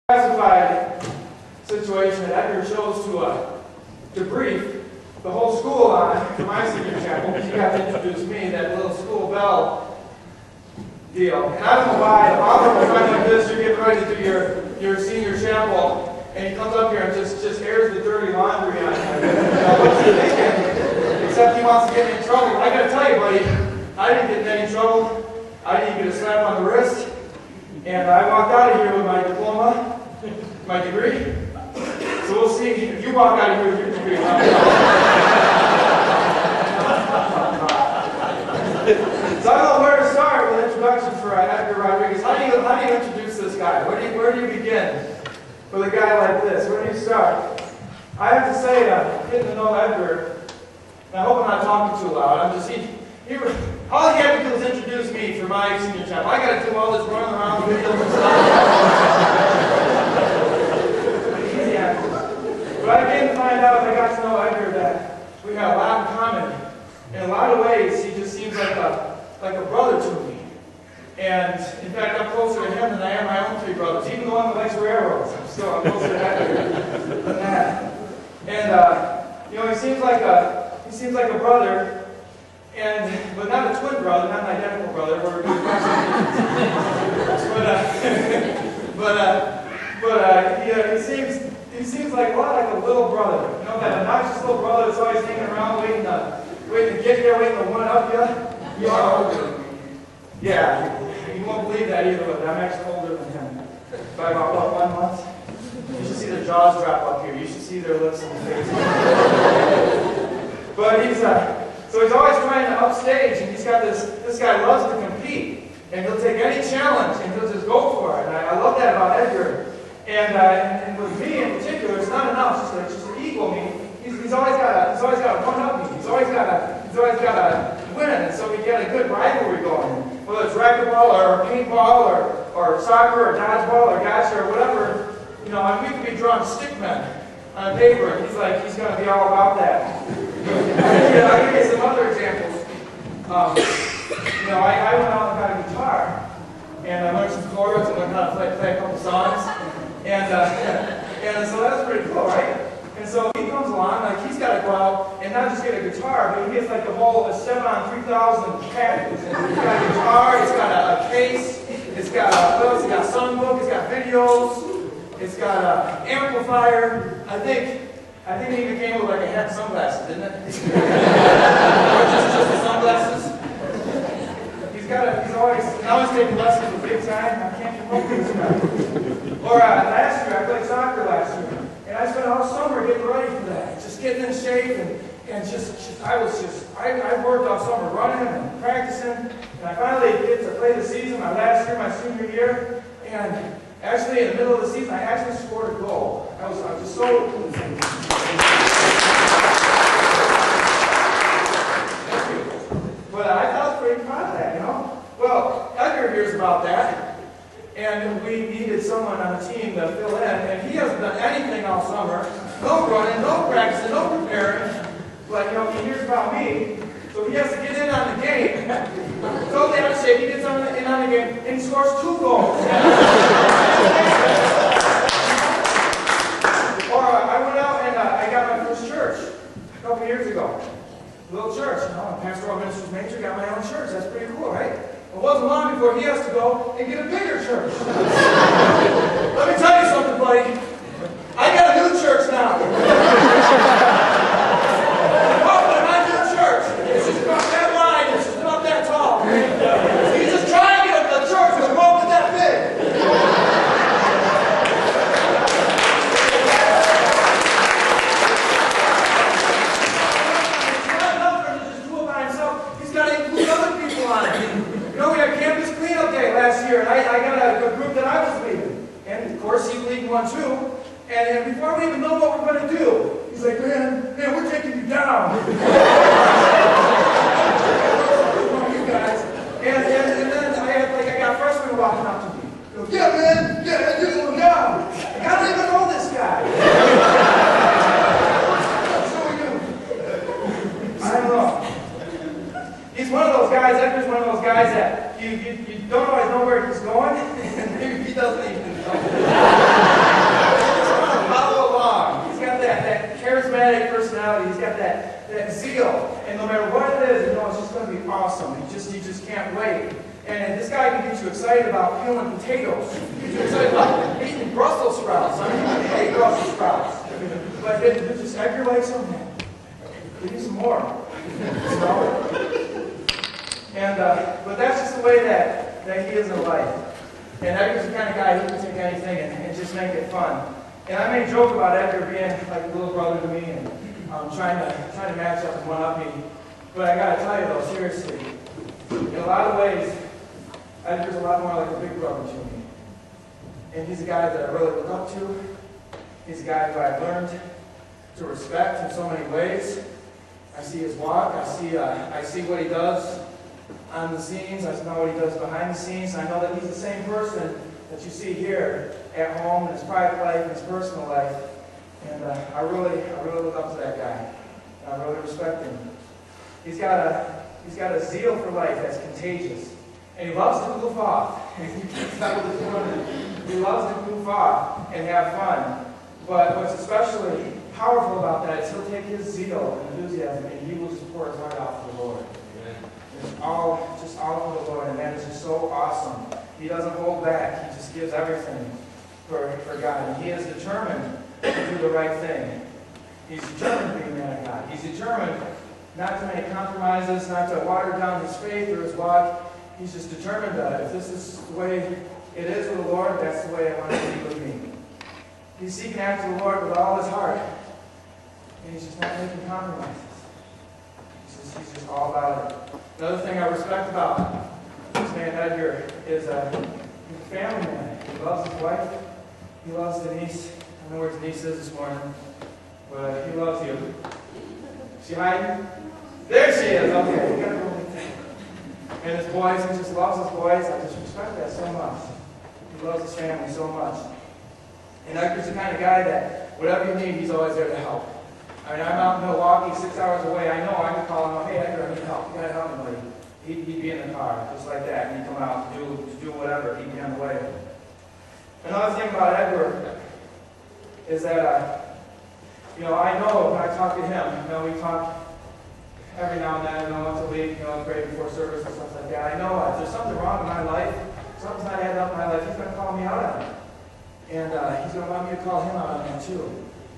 classified situation that Edgar chose to brief the whole school on for my senior chapel, because he got to introduce me, that little school bell deal. And I don't know why, the honorable time like this, you're getting ready to do your senior chapel, and he comes up here and just airs the dirty laundry on you. What's he thinking? Except he wants to get me in trouble. I gotta tell you, buddy, I didn't get in any trouble. I didn't get a slap on the wrist. And I walked out of here with my diploma, my degree. So we'll see if you walk out of here with your degree. So I don't know where to start with introduction for Edgar Rodriguez. How do you introduce this guy? Where do you begin with a guy like this? Where do you start? I have to say, getting to know Edgar, and I hope I'm not talking too loud. All he had to do was introduce me for my senior chapel. I got to do all this running around the videos and stuff. Easy after. But I came to find out, as I got to know Edgar, that we have a lot in common. In a lot of ways, he just seems like a brother to me. And in fact, I'm closer to him than I am my own three brothers. Even the one that likes railroads, I'm closer to Edgar than that. And he seems like a brother. But not a twin brother, not an identical brother. We're he seems like a lot like a little brother. You know, that obnoxious little brother that's always hanging around, waiting to get there, waiting to one up you. You are older than me. Yeah, you won't believe that either, but I'm actually older than him by about 1 month. You should see their jaws drop up here. You should see their lips and face. But so he's always trying to upstage, and he's got this guy loves to compete, and he'll take any challenge, and he'll just go for it. And I love that about Edgar. And with me in particular, it's not enough just to equal me. He's always got to one-up me. He's always got to win, and so we get a good rivalry going. Whether it's racquetball or paintball or soccer or dodgeball or gotcha or whatever, we could be drawing stickmen on paper, and he's going to be all about that. I'll give you some other examples. I went out and got a guitar, and I learned some chords and learned how to play a couple songs, and so that's pretty cool, right? And so he comes along, he's got to go out and not just get a guitar, but he gets the whole 7-on-3000 package. He's got a guitar, he's got a case, it's got a songbook, it's got videos, it's got an amplifier. I think it even came with a hat and sunglasses, didn't it? Or just the sunglasses. Now he's taking lessons with big time. I can't keep up with this guy. Or last year, I played soccer last year, and I spent all summer getting ready for that, just getting in shape, I worked all summer running and practicing, and I finally get to play the season, my last year, my senior year, and actually in the middle of the season, I actually scored a goal. I was just so But I was pretty proud of that, Well, Edgar hears about that, and we needed someone on the team to fill in, and he hasn't done anything all summer. No running, no practicing, no preparing. But, he hears about me, so he has to get in on the game. Totally out of shape, he gets in on the game, and he scores 2 goals. Or I went out and I got my first church a couple years ago. Little church, I'm a pastoral minister's major, got my own church. That's pretty cool, right? It wasn't long before he has to go and get a bigger church. Let me tell you something, buddy. I got a new church now. Welcome to my new church. It's just about that wide, it's just about that tall. So you just try and get a church with a pulpit that big. We had campus cleanup day last year, and I got a group that I was leading. And of course, he's leading one too. And before we even know what we're going to do, he's like, man, we're taking you down. You guys. And then I got freshmen walking up to me. He goes, yeah, man, you're going down. I don't even know this guy. So we do. I don't know. He's one of those guys, Edgar's one of those guys that you don't always know where he's going, and maybe he doesn't even know. excited about peeling potatoes. He was too excited about eating Brussels sprouts. I mean, I hate Brussels sprouts. But it just, Edgar likes them. We need some more. You know? And, but that's just the way that he is in life. And Edgar's the kind of guy who can take anything and just make it fun. And I may joke about Edgar being like a little brother to me and trying to match up and one-up me. But I gotta tell you though, seriously, in a lot of ways, Edgar's a lot more like a big brother to me. And he's a guy that I really look up to. He's a guy who I've learned to respect in so many ways. I see his walk, I see what he does on the scenes, I know what he does behind the scenes. I know that he's the same person that you see here at home in his private life and his personal life. And I really look up to that guy. I really respect him. He's got a zeal for life that's contagious. And he loves to goof off. He loves to goof off and have fun. But what's especially powerful about that is he'll take his zeal and enthusiasm and he will just pour his heart out for the Lord. It's all for the Lord, and that is just so awesome. He doesn't hold back. He just gives everything for God. And he is determined to do the right thing. He's determined to be a man of God. He's determined not to make compromises, not to water down his faith or his walk. He's just determined that if this is the way it is with the Lord, that's the way I want it to be with me. He's seeking after the Lord with all his heart. And he's just not making compromises. He's just all about it. Another thing I respect about this man Edgar is he's a family man. He loves his wife. He loves Denise. I don't know where Denise is this morning, but he loves you. Is she hiding? There she is. Okay, we gotta go with that. And his boys, he just loves his boys. I just respect that so much. He loves his family so much. And Edgar's the kind of guy that whatever you need, he's always there to help. I mean, I'm out in Milwaukee, 6 hours away. I know I can call him, hey, Edgar, I need help. You gotta help me, buddy. He'd be in the car, just like that, and he'd come out to do whatever. He'd be on the way. Another thing about Edgar is that, I know when I talk to him, we talk every now and then, once a week, pray before service and stuff like that. I know if there's something wrong in my life, something's not adding up in my life, he's going to call me out on it. And he's going to want me to call him out on that too.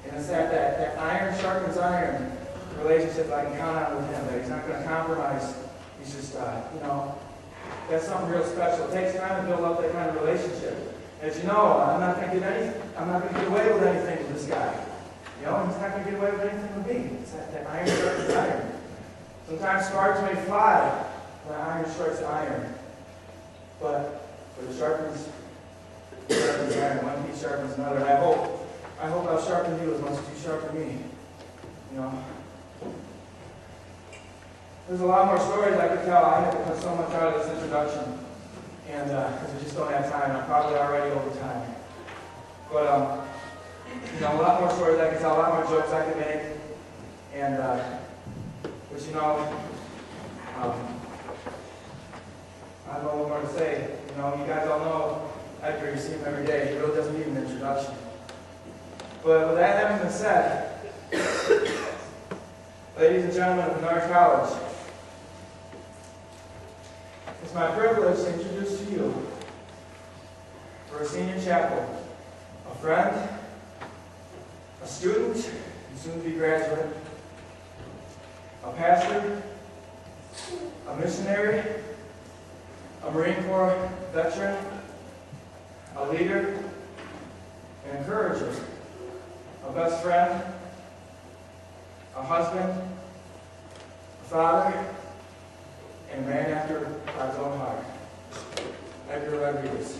And it's that iron sharpens iron relationship that I can count on with him, that he's not going to compromise. He's just, that's something real special. It takes time to build up that kind of relationship. As you know, I'm not going to get away with anything with this guy. He's not going to get away with anything with me. It's that iron sharpens iron. Sometimes sparks may fly when iron strikes iron. But it sharpens iron. One piece sharpens another. And I hope I'll sharpen you as much as you sharpen me. There's a lot more stories I could tell. I had to cut so much out of this introduction. And because we just don't have time. I'm probably already over time. But, a lot more stories I could tell, a lot more jokes I could make. And, I don't know what more to say. You guys all know Edgar, you see him every day. He really doesn't need an introduction. But with that having been said, ladies and gentlemen of Menard College, it's my privilege to introduce to you, for a senior chapel, a friend, a student, and soon-to-be graduate, a pastor, a missionary, a Marine Corps veteran, a leader, an encourager, a best friend, a husband, a father, and a man after God's own heart. Edgar Rodriguez.